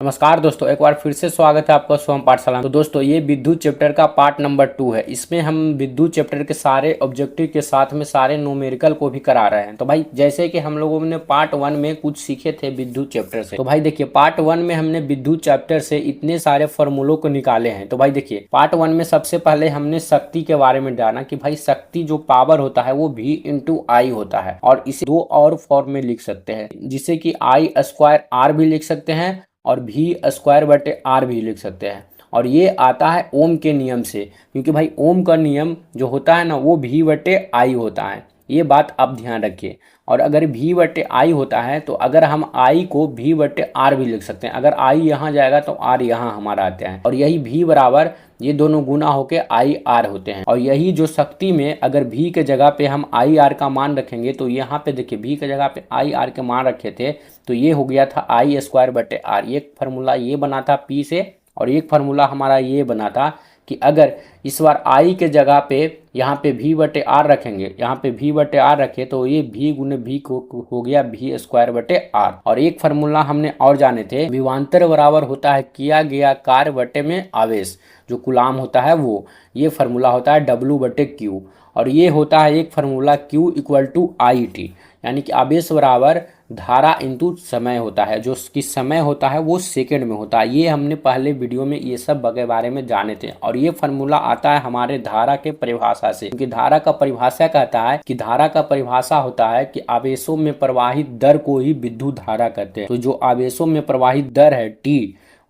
नमस्कार दोस्तों, एक बार फिर से स्वागत है आपका सोम पाठशाला। तो दोस्तों ये विद्युत चैप्टर का पार्ट नंबर 2 है। इसमें हम विद्युत चैप्टर के सारे ऑब्जेक्टिव के साथ में सारे न्यूमेरिकल को भी करा रहे हैं। तो भाई जैसे कि हम लोगों ने पार्ट 1 में कुछ सीखे थे विद्युत चैप्टर से, तो भाई देखिए पार्ट 1 में हमने विद्युत चैप्टर से इतने सारे फॉर्मूलों को निकाले हैं। तो भाई देखिए पार्ट 1 में सबसे पहले हमने शक्ति के बारे में जाना कि भाई शक्ति जो पावर होता है वो V इंटू आई होता है, और इसे दो और फॉर्म में लिख सकते हैं, जिसे कि आई स्क्वायर आर भी लिख सकते हैं और V स्क्वायर बटे आर भी लिख सकते हैं। और ये आता है ओम के नियम से, क्योंकि भाई ओम का नियम जो होता है ना वो V बटे आई होता है। ये बात आप ध्यान रखिए। और अगर V बटे आई होता है तो अगर हम I को V बटे आर भी लिख सकते हैं। अगर I यहाँ जाएगा तो R यहाँ हमारा आता है, और यही V बराबर ये दोनों गुना होके आई आर होते हैं। और यही जो शक्ति में अगर V के जगह पे हम आई आर का मान रखेंगे, तो यहाँ पे देखिए V के जगह पे आई आर के मान रखे थे तो ये हो गया था आई स्क्वायर बटे आर। एक फार्मूला ये बना था P से, और एक फार्मूला हमारा ये बना था कि अगर इस बार I के जगह पे यहाँ पे V बटे आर रखेंगे, यहाँ पे V बटे आर रखे तो ये V गुने V को हो गया V स्क्वायर बटे आर। और एक फार्मूला हमने और जाने थे, विभवांतर बराबर होता है किया गया कार्य बटे में आवेश, जो कूलाम होता है वो। ये फार्मूला होता है W बटे Q। और ये होता है एक formula Q equal to I T, यानी कि आवेश बराबर धारा इंटू समय होता है, जो कि समय होता है वो सेकंड में होता है। ये हमने पहले वीडियो में ये सब के बारे में जाने थे। और ये फार्मूला आता है हमारे धारा के परिभाषा से, क्योंकि धारा का परिभाषा कहता है कि धारा का परिभाषा होता है कि आवेशों में प्रवाहित दर को ही विद्युत धारा कहते हैं। तो जो आवेशों में प्रवाहित दर है T,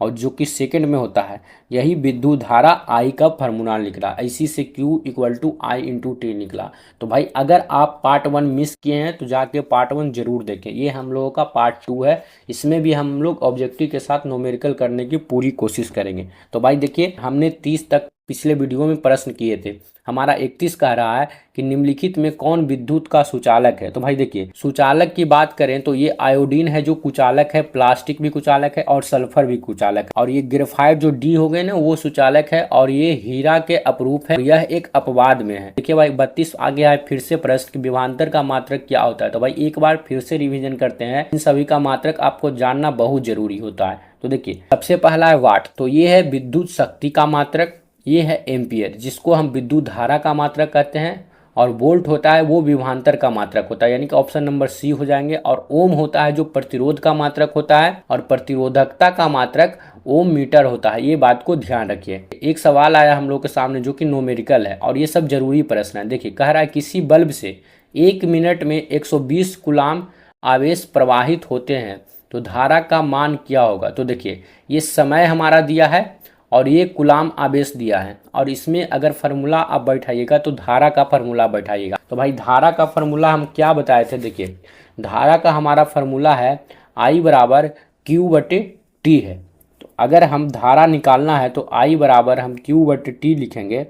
और जो कि सेकंड में होता है, यही विद्युत धारा I का फार्मूला निकला। इसी से Q equal to I into T निकला। तो भाई अगर आप पार्ट 1 मिस किए हैं तो जाके पार्ट 1 जरूर देखें। ये हम लोगों का पार्ट 2 है। इसमें भी हम लोग ऑब्जेक्टिव के साथ न्यूमेरिकल करने की पूरी कोशिश करेंगे। तो भाई देखिए हमने 30 तक पिछले वीडियो में प्रश्न किए थे। हमारा 31 कह रहा है कि निम्नलिखित में कौन विद्युत का सुचालक है। तो भाई देखिए सुचालक की बात करें तो ये आयोडीन है जो कुचालक है, प्लास्टिक भी कुचालक है और सल्फर भी कुचालक है। और ये ग्रेफाइट जो डी हो गए ना वो सुचालक है, और ये हीरा के अपरूप है। यह एक अपवाद में है। देखिए भाई 32 आ गया है फिर से प्रश्न कि विभवांतर का मात्रक क्या होता है। तो भाई एक बार फिर से रिविजन करते हैं। इन सभी का मात्रक आपको जानना बहुत जरूरी होता है। तो देखिए सबसे पहला है वाट, तो ये है विद्युत शक्ति का मात्रक। ये है एम्पियर, जिसको हम विद्युत धारा का मात्रक कहते हैं। और वोल्ट होता है वो विभवांतर का मात्रक होता है, यानी कि ऑप्शन नंबर सी हो जाएंगे। और ओम होता है जो प्रतिरोध का मात्रक होता है, और प्रतिरोधकता का मात्रक ओम मीटर होता है। ये बात को ध्यान रखिए। एक सवाल आया हम लोग के सामने जो कि न्यूमेरिकल है, और ये सब जरूरी प्रश्न है। देखिए कह रहा है किसी बल्ब से 1 मिनट में 120 कूलाम आवेश प्रवाहित होते हैं, तो धारा का मान क्या होगा। तो देखिए ये समय हमारा दिया है और ये कूलाम आवेश दिया है, और इसमें अगर फार्मूला आप बैठाइएगा तो धारा का फार्मूला बैठाइएगा। तो भाई धारा का फार्मूला हम क्या बताए थे। देखिए धारा का हमारा फार्मूला है I बराबर Q बटे टी है। तो अगर हम धारा निकालना है तो I बराबर हम Q बटे टी लिखेंगे।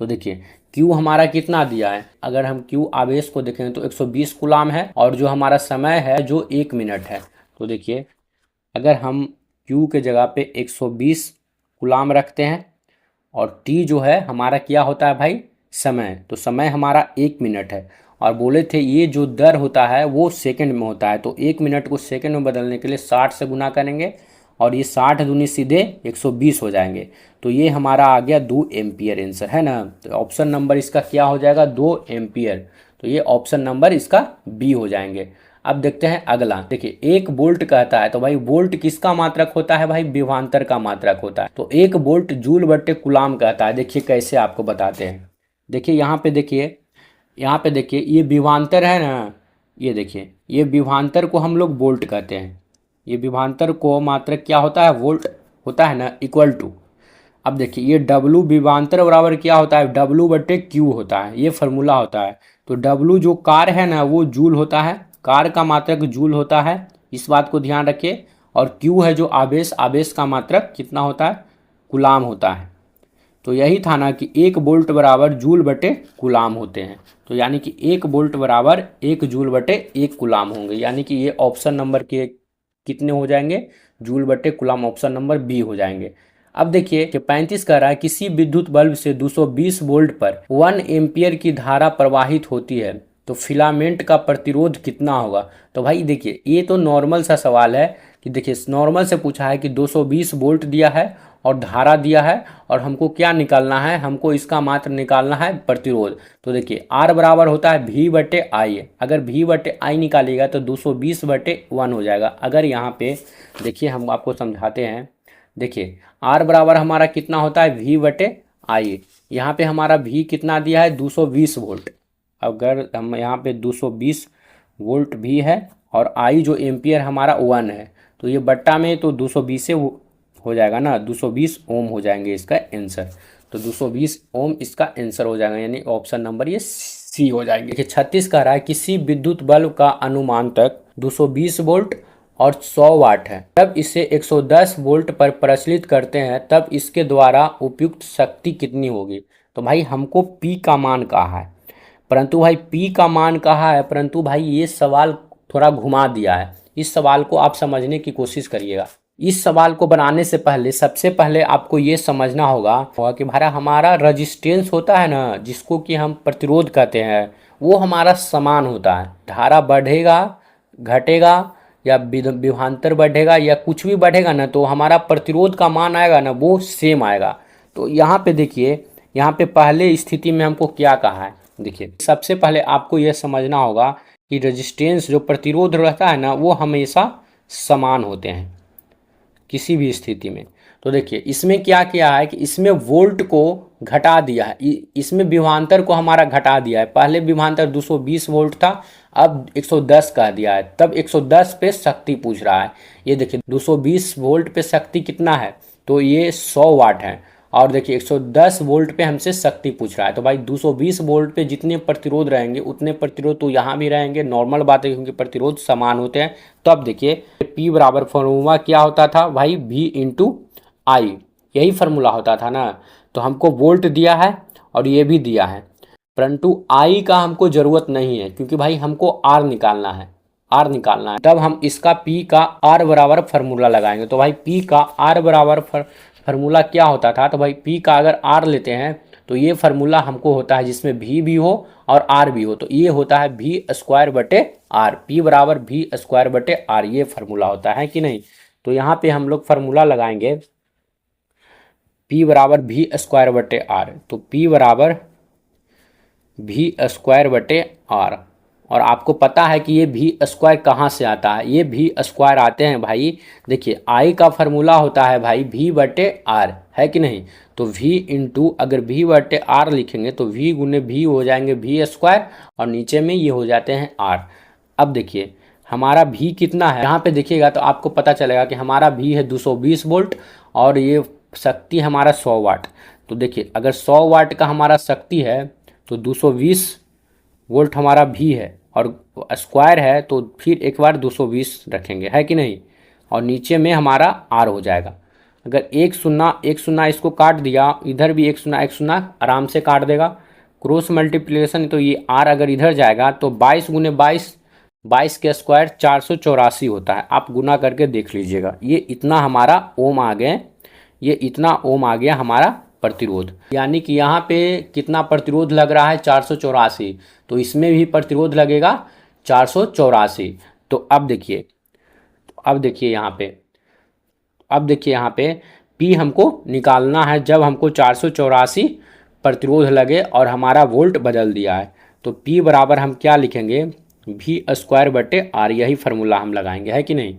तो देखिए Q हमारा कितना दिया है, अगर हम Q आवेश को देखेंगे तो 120 कूलाम है, और जो हमारा समय है जो 1 मिनट है। तो देखिए अगर हम Q के जगह पे 120 कूलाम रखते हैं, और T जो है हमारा क्या होता है भाई, समय। तो समय हमारा 1 मिनट है, और बोले थे ये जो दर होता है वो सेकंड में होता है। तो 1 मिनट को सेकंड में बदलने के लिए 60 से गुना करेंगे, और ये 60 दूनी सीधे 120 हो जाएंगे। तो ये हमारा आ गया 2 एम्पियर आंसर है ना। तो ऑप्शन नंबर इसका क्या हो जाएगा, 2 एम्पियर। तो ये ऑप्शन नंबर इसका बी हो जाएंगे। अब देखते हैं अगला। देखिए 1 वोल्ट कहता है, तो भाई वोल्ट किसका मात्रक होता है भाई, विभवांतर का मात्रक होता है। तो 1 वोल्ट जूल बट्टे कूलाम कहता है। देखिए कैसे आपको बताते हैं। देखिए यहाँ पे देखिए ये विभवांतर है ना, ये देखिए ये विभवांतर को हम लोग वोल्ट कहते हैं। ये विभवांतर को मात्रक क्या होता है, वोल्ट होता है ना, इक्वल टू। अब देखिए ये W विभवांतर बराबर क्या होता है, W बट्टे Q होता है। ये फार्मूला होता है। तो W जो कार्य है ना वो जूल होता है, कार्य का मात्रक जूल होता है, इस बात को ध्यान रखिए। और Q है जो आवेश, आवेश का मात्रक कितना होता है, कूलाम होता है। तो यही था ना कि 1 वोल्ट बराबर जूल बटे कूलाम होते हैं। तो यानी कि 1 वोल्ट बराबर 1 जूल बटे 1 कूलाम होंगे, यानी कि ये ऑप्शन नंबर के कितने हो जाएंगे, जूल बटे कूलाम, ऑप्शन नंबर बी हो जाएंगे। अब देखिए कि 35 कह रहा है किसी विद्युत बल्ब से 220 वोल्ट पर 1 एम्पियर की धारा प्रवाहित होती है, तो फिलामेंट का प्रतिरोध कितना होगा। तो भाई देखिए ये तो नॉर्मल सा सवाल है कि देखिए नॉर्मल से पूछा है कि 220 वोल्ट दिया है और धारा दिया है और हमको क्या निकालना है, हमको इसका मात्र निकालना है प्रतिरोध। तो देखिए आर बराबर होता है V बटे आई। अगर V बटे आई निकालिएगा तो 220 बटे 1 हो जाएगा। अगर यहाँ पे देखिए हम आपको समझाते हैं, देखिए आर बराबर हमारा कितना होता है V बटे आई। यहाँ पे हमारा V कितना दिया है 220 वोल्ट। अगर हम यहाँ पे 220 वोल्ट भी है और आई जो एम्पियर हमारा 1 है, तो ये बट्टा में तो 220 से हो जाएगा ना, 220 ओम हो जाएंगे इसका आंसर। तो 220 ओम इसका आंसर हो जाएगा, यानी ऑप्शन नंबर ये सी हो जाएंगे। देखिए 36 कह रहा है किसी विद्युत बल्ब का अनुमानतक 220 वोल्ट और 100 वाट है, तब इसे 110 वोल्ट पर प्रचलित करते हैं, तब इसके द्वारा उपयुक्त शक्ति कितनी होगी। तो भाई हमको P का मान कहा है, परंतु भाई P का मान कहा है, परंतु भाई ये सवाल थोड़ा घुमा दिया है। इस सवाल को आप समझने की कोशिश करिएगा। इस सवाल को बनाने से पहले सबसे पहले आपको ये समझना होगा कि भाई हमारा रजिस्टेंस होता है ना, जिसको कि हम प्रतिरोध कहते हैं, वो हमारा समान होता है। धारा बढ़ेगा घटेगा या विभवांतर बढ़ेगा या कुछ भी बढ़ेगा ना, तो हमारा प्रतिरोध का मान आएगा ना वो सेम आएगा। तो यहाँ पे देखिए, यहाँ पे पहले स्थिति में हमको क्या कहा है, देखिए सबसे पहले आपको यह समझना होगा कि रेजिस्टेंस जो प्रतिरोध रहता है ना, वो हमेशा समान होते हैं किसी भी स्थिति में। तो देखिए इसमें क्या किया है कि इसमें वोल्ट को घटा दिया है, इसमें विभवांतर को हमारा घटा दिया है। पहले विभवांतर 220 वोल्ट था, अब 110 कह दिया है, तब 110 पे शक्ति पूछ रहा है। ये देखिए 220 वोल्ट पे शक्ति कितना है, तो ये 100 वाट है। और देखिए 110 वोल्ट पे हमसे शक्ति पूछ रहा है, तो भाई 220 वोल्ट पे जितने प्रतिरोध रहेंगे उतने प्रतिरोध तो यहाँ भी रहेंगे, नॉर्मल बात है क्योंकि प्रतिरोध समान होते हैं। तो अब देखिए P बराबर फॉर्मूला क्या होता था भाई, V इंटू आई, यही फार्मूला होता था ना। तो हमको वोल्ट दिया है और ये भी दिया है, परंतु आई का हमको ज़रूरत नहीं है क्योंकि भाई हमको आर निकालना है, आर निकालना है। तब हम इसका P का आर बराबर फार्मूला लगाएंगे। तो भाई P का आर बराबर फार्मूला क्या होता था, तो भाई P का अगर आर लेते हैं तो ये फार्मूला हमको होता है जिसमें V भी हो और R भी हो, तो ये होता है V स्क्वायर बटे आर। P बराबर V स्क्वायर बटे आर, ये फार्मूला होता है कि नहीं। तो यहाँ पे हम लोग फार्मूला लगाएंगे P बराबर V स्क्वायर बटे आर। तो P बराबर V स्क्वायर बटे आर, और आपको पता है कि ये V स्क्वायर कहाँ से आता है, ये V स्क्वायर आते हैं भाई, देखिए I का फार्मूला होता है भाई V बटे आर, है कि नहीं। तो V इंटू अगर V बटे आर लिखेंगे तो V गुने V हो जाएंगे V स्क्वायर, और नीचे में ये हो जाते हैं R। अब देखिए हमारा V कितना है, यहाँ पे देखिएगा तो आपको पता चलेगा कि हमारा V है 220 वोल्ट और ये शक्ति हमारा 100 वाट। तो देखिए अगर 100 वाट का हमारा शक्ति है तो 220 वोल्ट हमारा V है और स्क्वायर है, तो फिर एक बार 220 रखेंगे, है कि नहीं, और नीचे में हमारा R हो जाएगा। अगर एक शून्य इसको काट दिया, इधर भी एक शून्य आराम से काट देगा, क्रॉस मल्टीप्लिकेशन, तो ये R अगर इधर जाएगा तो 22 गुने 22 के स्क्वायर 484 होता है। आप गुना करके देख लीजिएगा, ये इतना हमारा ओम आ गए, ये इतना ओम आ गया हमारा प्रतिरोध। यानी कि यहाँ पे कितना प्रतिरोध लग रहा है 484, तो इसमें भी प्रतिरोध लगेगा 484। तो अब देखिए यहाँ पे P हमको निकालना है जब हमको 484 प्रतिरोध लगे और हमारा वोल्ट बदल दिया है। तो P बराबर हम क्या लिखेंगे, V स्क्वायर बटे आर, यही फार्मूला हम लगाएंगे, है कि नहीं।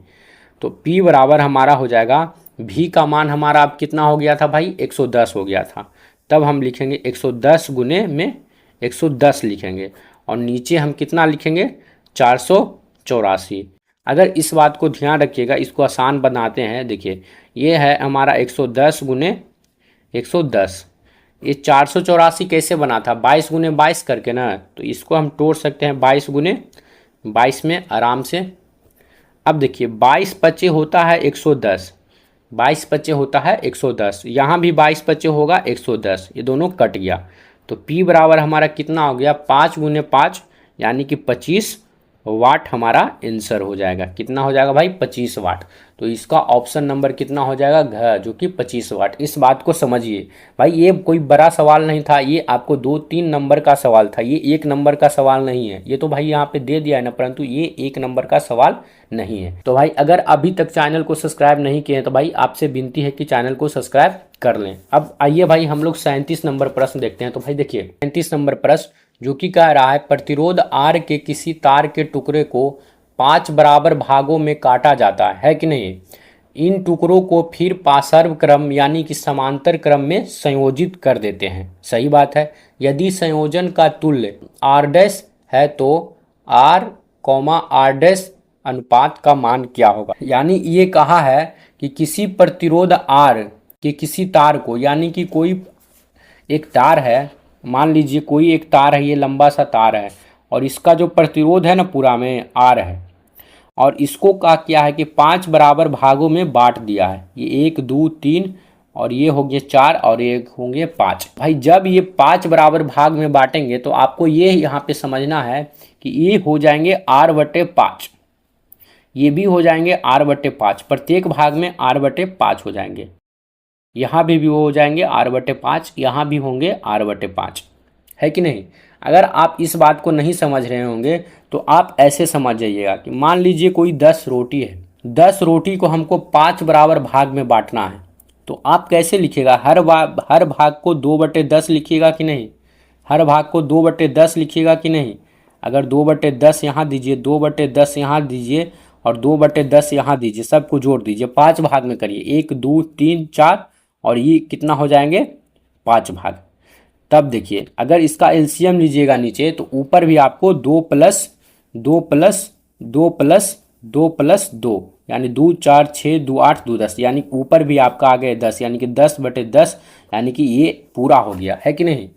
तो P बराबर हमारा हो जाएगा, V का मान हमारा अब कितना हो गया था भाई 110 हो गया था, तब हम लिखेंगे 110 गुने में 110 लिखेंगे, और नीचे हम कितना लिखेंगे 484। अगर इस बात को ध्यान रखिएगा, इसको आसान बनाते हैं। देखिए ये है हमारा 110 गुने 110, ये 484 कैसे बना था, 22 गुने 22 करके ना, तो इसको हम तोड़ सकते हैं 22 गुने 22 में आराम से। अब देखिए 22 पच्चे होता है 110, 22 पच्चे होता है 110, यहाँ भी 22 पच्चे होगा 110, ये दोनों कट गया। तो P बराबर हमारा कितना हो गया 5 गुने 5 यानी कि 25 वाट हमारा आंसर हो जाएगा। कितना हो जाएगा भाई? 25 वाट। तो इसका ऑप्शन नंबर कितना हो जाएगा? घ, जो कि 25 वाट। इस बात को समझिए भाई, ये कोई बड़ा सवाल नहीं था, ये आपको 2-3 नंबर का सवाल था, ये 1 नंबर का सवाल नहीं है। ये तो भाई यहाँ पे दे दिया है ना, परंतु ये 1 नंबर का सवाल नहीं है। तो भाई अगर अभी तक चैनल को सब्सक्राइब नहीं किए हैं तो भाई आपसे विनती है कि चैनल को सब्सक्राइब कर लें। अब आइए भाई हम लोग 37 नंबर प्रश्न देखते हैं। तो भाई देखिए 37 नंबर प्रश्न जो कि कह रहा है, प्रतिरोध आर के किसी तार के टुकड़े को 5 बराबर भागों में काटा जाता है कि नहीं? इन टुकड़ों को फिर पार्श्व क्रम यानी कि समांतर क्रम में संयोजित कर देते हैं। सही बात है। यदि संयोजन का तुल्य आर डैश है तो आर कॉमा आर डैश अनुपात का मान क्या होगा? यानी ये कहा है कि किसी प्रतिरोध आर के किसी तार को, यानी कि कोई एक तार है, मान लीजिए कोई एक तार है, ये लंबा सा तार है और इसका जो प्रतिरोध है ना पूरा में आर है, और इसको का क्या है कि 5 बराबर भागों में बांट दिया है। ये 1 2 3 और ये हो गए 4 और ये होंगे 5। भाई जब ये 5 बराबर भाग में बांटेंगे तो आपको ये यहाँ पे समझना है कि ये हो जाएंगे r/5, ये भी हो जाएंगे r/5, प्रत्येक भाग में r/5 हो जाएंगे। यहाँ भी वो हो जाएंगे r/5, यहाँ भी होंगे r/5, है कि नहीं? अगर आप इस बात को नहीं समझ रहे होंगे तो आप ऐसे समझ जाइएगा कि मान लीजिए कोई 10 रोटी है, 10 रोटी को हमको 5 बराबर भाग में बांटना है, तो आप कैसे लिखिएगा? हर भाग को 2/10 लिखिएगा कि नहीं? हर भाग को 2/10 लिखिएगा कि नहीं? अगर 2/10 यहाँ दीजिए, 2/10 यहाँ दीजिए और 2/10 यहाँ दीजिए, सबको जोड़ दीजिए, 5 भाग में करिए, 1 2 3 4 और ये कितना हो जाएंगे? 5 भाग। तब देखिए अगर इसका एलसीएम लीजिएगा नीचे तो ऊपर भी आपको 2 + 2 + 2 + 2 + 2 यानी 2 4 6 2 8 2 10, यानी ऊपर भी आपका आ गया 10, यानी कि 10/10, यानी कि ये पूरा हो गया, है कि नहीं?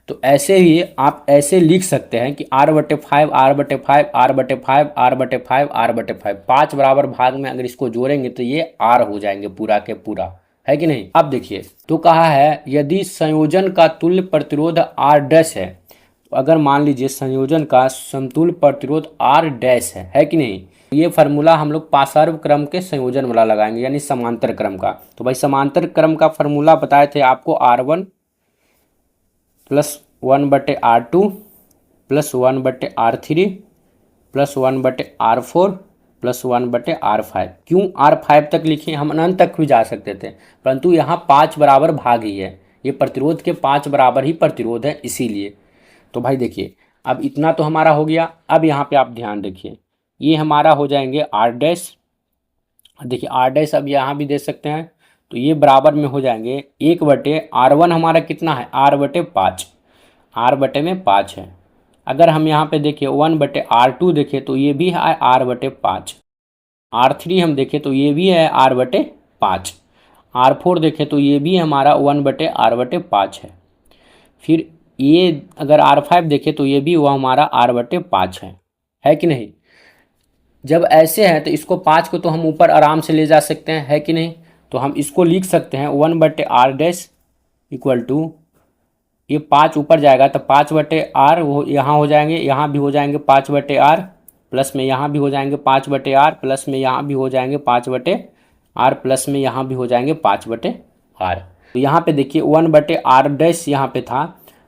तो ऐसे ही आप ऐसे लिख सकते हैं कि r/5 r/5 r/5 r/5 r/5, 5 बराबर भाग में अगर इसको जोड़ेंगे तो ये r हो जाएंगे पूरा के पूरा, है कि नहीं? अब देखिए तो कहा है यदि संयोजन का तुल्य प्रतिरोध r डैश है, तो अगर मान लीजिए संयोजन का समतुल्य प्रतिरोध r डैश है कि नहीं? ये फार्मूला हम लोग पार्श्व क्रम के संयोजन वाला लगाएंगे, यानी समांतर क्रम का। तो भाई समांतर क्रम का फार्मूला बताए थे आपको, r1 + 1/r2 + 1/r3 + 1/r4 + 1/r5। क्यों r5 तक लिखे? हम अनंत तक भी जा सकते थे, परंतु यहाँ 5 बराबर भाग ही है, ये प्रतिरोध के 5 बराबर ही प्रतिरोध है, इसीलिए। तो भाई देखिए अब इतना तो हमारा हो गया। अब यहाँ पे आप ध्यान देखिए, ये हमारा हो जाएंगे r डैश। देखिए r डैश अब यहाँ भी दे सकते हैं, तो ये बराबर में हो जाएंगे 1/r1 हमारा कितना है? r/5, r/5 है। अगर हम यहाँ पे देखिए 1/r2 देखें तो ये भी है r/5, r3 हम देखें तो ये भी है r/5, r4 देखें तो ये भी हमारा 1/r/5 है। फिर ये अगर r5 देखें तो ये भी वो हमारा r/5 है कि नहीं? जब ऐसे है तो इसको 5 को तो हम ऊपर आराम से ले जा सकते हैं, है कि नहीं? तो हम इसको लिख सकते हैं 1/r डैश इक्वल टू, ये 5 ऊपर जाएगा तो 5/r वो यहाँ हो जाएंगे, यहाँ भी हो जाएंगे 5/r, प्लस में यहाँ भी हो जाएंगे 5/r, प्लस में यहाँ भी हो जाएंगे 5/r, प्लस में यहाँ भी हो जाएंगे 5/r। तो यहाँ पे देखिए 1/r डैश यहाँ पे था,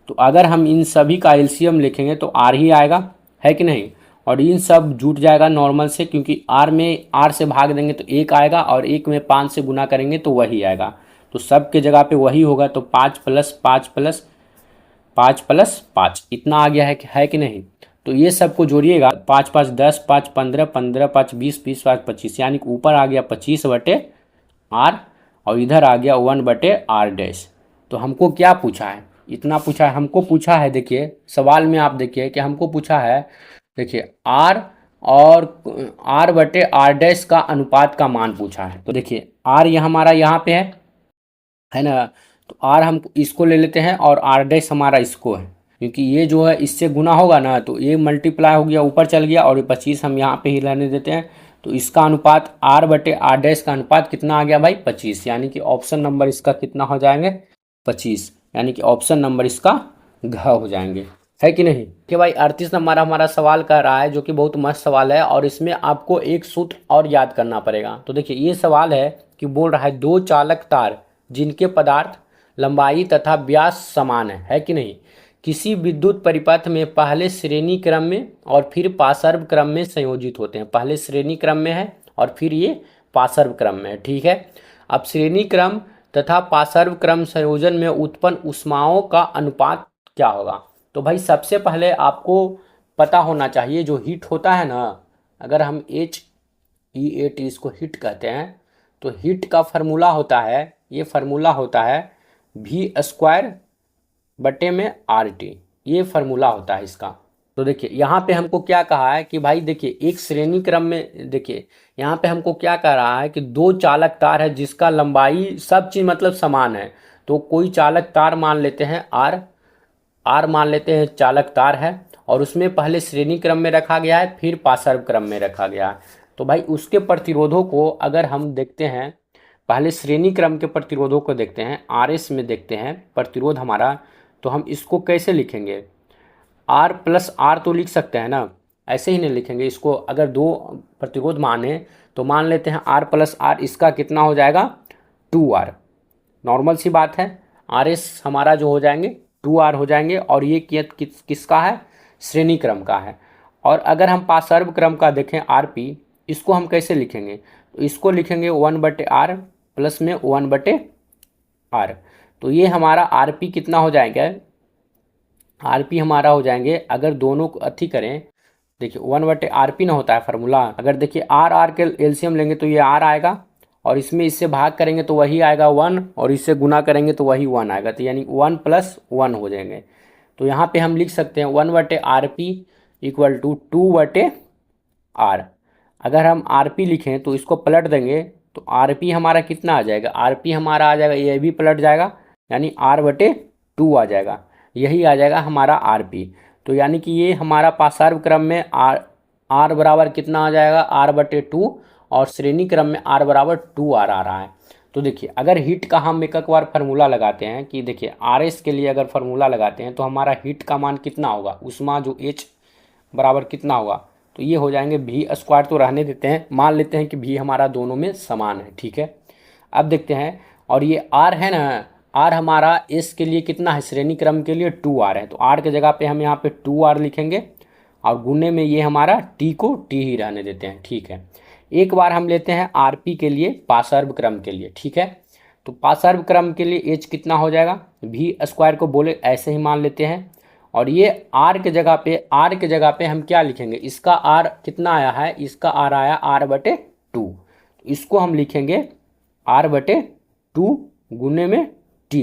तो अगर हम इन सभी का एलसीएम लिखेंगे तो r ही आएगा, है कि नहीं? और इन सब जुट जाएगा नॉर्मल से, क्योंकि r में r से भाग देंगे तो 1 आएगा और 1 में 5 से गुना करेंगे तो वही आएगा। तो सब के जगह पे वही होगा, तो 5 + 5 + 5 + 5 इतना आ गया है कि नहीं? तो ये सबको जोड़िएगा, 5 5 10, 5 15, 15 5 20, 20 5 25, यानी कि ऊपर आ गया 25/r और इधर आ गया 1/r डैश। तो हमको क्या पूछा है? इतना पूछा है, हमको पूछा है, देखिए सवाल में आप देखिए कि हमको पूछा है, देखिए r और r/r डैश का अनुपात का मान पूछा है। तो देखिए r ये हमारा यहाँ पे है ना? तो r हम इसको ले लेते हैं और r डैश हमारा इसको है, क्योंकि ये जो है इससे गुना होगा ना तो ये मल्टीप्लाई हो गया, ऊपर चल गया, और ये 25 हम यहाँ पे ही रहने देते हैं। तो इसका अनुपात r/r डैश का अनुपात कितना आ गया भाई? 25, यानी कि ऑप्शन नंबर इसका कितना हो जाएंगे? 25, यानी कि ऑप्शन नंबर इसका घ हो जाएंगे, है कि नहीं। कि भाई 38 नंबर हमारा सवाल कह रहा है, जो कि बहुत मस्त सवाल है, और इसमें आपको एक सूत्र और याद करना पड़ेगा। तो देखिए ये सवाल है कि बोल रहा है दो चालक तार जिनके पदार्थ लंबाई तथा व्यास समान है कि नहीं, किसी विद्युत परिपथ में पहले श्रेणी क्रम में और फिर पार्श्व क्रम में संयोजित होते हैं। पहले श्रेणी क्रम में है और फिर ये पार्श्व क्रम में है, ठीक है। अब श्रेणी क्रम तथा पार्श्व क्रम संयोजन में उत्पन्न ऊष्माओं का अनुपात क्या होगा। तो भाई सबसे पहले आपको पता होना चाहिए जो हीट होता है ना, अगर हम HEAT इसको हीट कहते हैं, तो हीट का फार्मूला होता है, ये फार्मूला होता है V² बटे में RT, ये फार्मूला होता है इसका। तो देखिए यहाँ पे हमको क्या कहा है कि भाई देखिए एक श्रेणी क्रम में, देखिए यहाँ पे हमको क्या कह रहा है कि दो चालक तार है जिसका लंबाई सब चीज़ मतलब समान है। तो कोई चालक तार मान लेते हैं R मान लेते हैं चालक तार है, और उसमें पहले श्रेणी क्रम में रखा गया है फिर पार्श्व क्रम में रखा गया है। तो भाई उसके प्रतिरोधों को अगर हम देखते हैं, पहले श्रेणी क्रम के प्रतिरोधों को देखते हैं, RS में देखते हैं प्रतिरोध हमारा, तो हम इसको कैसे लिखेंगे, R+R तो लिख सकते हैं ना, ऐसे ही नहीं लिखेंगे इसको। अगर दो प्रतिरोध माने तो मान लेते हैं R+R, इसका कितना हो जाएगा 2R, नॉर्मल सी बात है। RS हमारा जो हो जाएंगे 2R हो जाएंगे, और ये किसका है, श्रेणी क्रम का है। और अगर हम पार्श्व क्रम का देखें RP, इसको हम कैसे लिखेंगे, तो इसको लिखेंगे 1/R प्लस में 1/R। तो ये हमारा RP कितना हो जाएगा, RP हमारा हो जाएंगे, अगर दोनों को अथी करें, देखिए 1/RP ना होता है फार्मूला, अगर देखिए R के एलसीएम लेंगे तो ये R आएगा, और इसमें इससे भाग करेंगे तो वही आएगा 1, और इससे गुना करेंगे तो वही 1 आएगा, तो यानी 1 + 1 हो जाएंगे। तो यहाँ पे हम लिख सकते हैं 1/RP = 2/R। अगर हम RP लिखें तो इसको पलट देंगे तो RP हमारा कितना आ जाएगा, RP हमारा आ जाएगा, ये भी पलट जाएगा, यानी R/2 आ जाएगा, यही आ जाएगा हमारा RP। तो यानी कि ये हमारा पार्श्व क्रम में R बराबर कितना आ जाएगा, R/2, और श्रेणी क्रम में R बराबर 2R आ रहा है। तो देखिए अगर हीट का हम एक बार फार्मूला लगाते हैं कि देखिए RS के लिए अगर फार्मूला लगाते हैं तो हमारा हीट का मान कितना होगा, ऊष्मा जो H बराबर कितना होगा, तो ये हो जाएंगे V², तो रहने देते हैं, मान लेते हैं कि V हमारा दोनों में समान है, ठीक है। अब देखते हैं, और ये R है ना, R हमारा S के लिए कितना है, श्रेणी क्रम के लिए 2R है, तो R के जगह पे हम यहाँ पे 2R लिखेंगे, और गुने में ये हमारा T को T ही रहने देते हैं, ठीक है। एक बार हम लेते हैं RP के लिए पार्श्व क्रम के लिए, ठीक है। तो पार्श्व क्रम के लिए H कितना हो जाएगा, V² को बोले ऐसे ही मान लेते हैं, और ये R के जगह पे हम क्या लिखेंगे, इसका R कितना आया है, इसका R आया R/2, इसको हम लिखेंगे R/2 गुने में T।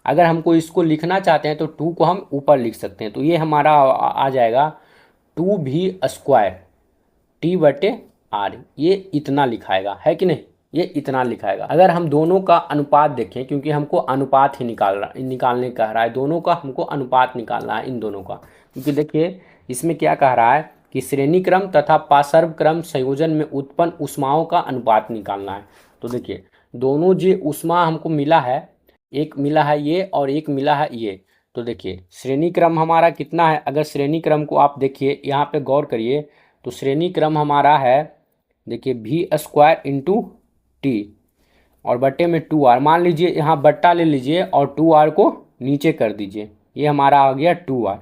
अगर हमको इसको लिखना चाहते हैं तो 2 को हम ऊपर लिख सकते हैं, तो ये हमारा आ जाएगा 2V² T/R, ये इतना लिखाएगा, है कि नहीं, ये इतना लिखाएगा। अगर हम दोनों का अनुपात देखें, क्योंकि हमको अनुपात ही निकालने कह रहा है, दोनों का हमको अनुपात निकालना है इन दोनों का, क्योंकि देखिए इसमें क्या कह रहा है कि श्रेणी क्रम तथा पार्श्व क्रम संयोजन में उत्पन्न ऊष्माओं का अनुपात निकालना है। तो देखिए दोनों जो ऊष्मा हमको मिला है, एक मिला है ये और एक मिला है ये, तो देखिए श्रेणी क्रम हमारा कितना है, अगर श्रेणी क्रम को आप देखिए यहाँ पे गौर करिए, तो श्रेणी क्रम हमारा है, देखिए V² × T और बट्टे में 2R, मान लीजिए यहाँ बट्टा ले लीजिए और 2R को नीचे कर दीजिए, ये हमारा आ गया 2R।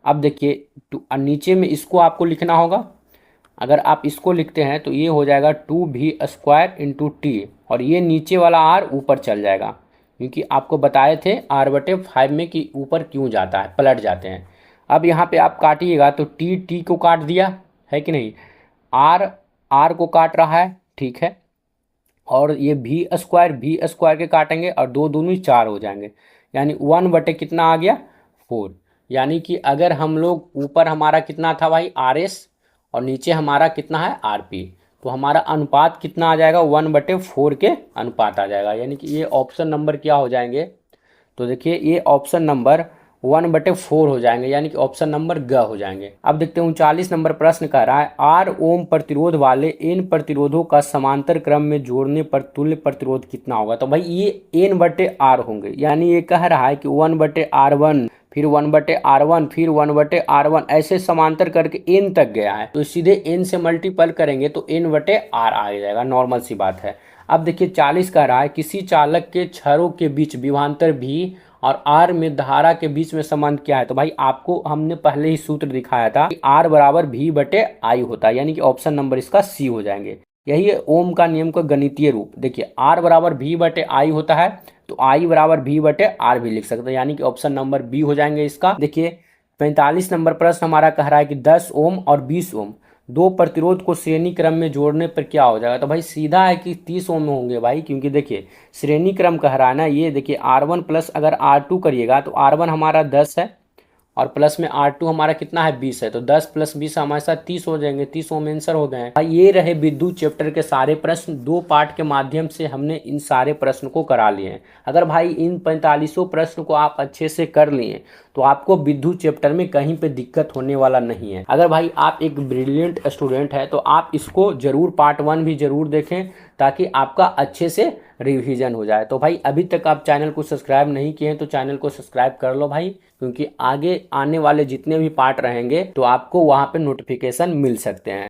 अब देखिए नीचे में इसको आपको लिखना होगा, अगर आप इसको लिखते हैं तो ये हो जाएगा 2V² × T, और ये नीचे वाला R ऊपर चल जाएगा, क्योंकि आपको बताए थे R/5 में कि ऊपर क्यों जाता है, पलट जाते हैं। अब यहाँ पे आप काटिएगा तो T को काट दिया, है कि नहीं, R को काट रहा है, ठीक है, और ये V² के काटेंगे और दो दूनी 4 हो जाएंगे, यानी 1/ कितना आ गया 4। यानी कि अगर हम लोग ऊपर हमारा कितना था भाई RS और नीचे हमारा कितना है RP, तो हमारा अनुपात कितना आ जाएगा 1/4 के अनुपात आ जाएगा, यानी कि ये ऑप्शन नंबर क्या हो जाएंगे, तो देखिए ये ऑप्शन नंबर 1/4 हो जाएंगे, यानी कि ऑप्शन नंबर ग हो जाएंगे। अब देखते हैं 39 नंबर प्रश्न कह रहा है R ओम प्रतिरोध वाले n प्रतिरोधों का समांतर क्रम में जोड़ने पर तुल्य प्रतिरोध कितना होगा। तो भाई ये n/R होंगे, यानी ये कह रहा है कि 1/R1 फिर 1/R1, फिर 1/R1, ऐसे समांतर करके n तक गया है, तो सीधे n से मल्टीपल करेंगे तो n/R आ जाएगा, नॉर्मल सी बात है। अब देखिए 40 कह रहा है किसी चालक के छड़ों के बीच विभवांतर भी और R में धारा के बीच में संबंध क्या है। तो भाई आपको हमने पहले ही सूत्र दिखाया था कि R बराबर V/I होता है, यानी कि ऑप्शन नंबर इसका सी हो जाएंगे। यही है ओम का नियम का गणितीय रूप। देखिए R बराबर V/I होता है, तो I बराबर V/R भी लिख सकते हैं, यानी कि ऑप्शन नंबर बी हो जाएंगे इसका। देखिए 45 नंबर प्रश्न हमारा कह रहा है कि 10 ओम और 20 ओम दो प्रतिरोध को श्रेणी क्रम में जोड़ने पर क्या हो जाएगा। तो भाई सीधा है कि 30 ओम में होंगे भाई, क्योंकि देखिए श्रेणी क्रम कह रहा है ना। ये देखिए R1 प्लस अगर R2 करिएगा तो R1 हमारा 10 है और प्लस में R2 हमारा कितना है 20 है, तो 10 + 20 हमारे साथ 30 हो जाएंगे। 30 ओम आंसर हो गए भाई। ये रहे विद्युत चैप्टर के सारे प्रश्न। 2 पार्ट के माध्यम से हमने इन सारे प्रश्न को करा लिए हैं। अगर भाई इन 45 प्रश्न को आप अच्छे से कर लिए तो आपको विद्युत चैप्टर में कहीं पे दिक्कत होने वाला नहीं है। अगर भाई आप एक ब्रिलियंट स्टूडेंट है तो आप इसको जरूर पार्ट 1 भी जरूर देखें, ताकि आपका अच्छे से रिवीजन हो जाए। तो भाई अभी तक आप चैनल को सब्सक्राइब नहीं किए हैं तो चैनल को सब्सक्राइब कर लो भाई, क्योंकि आगे आने वाले जितने भी पार्ट रहेंगे तो आपको वहाँ पे नोटिफिकेशन मिल सकते हैं।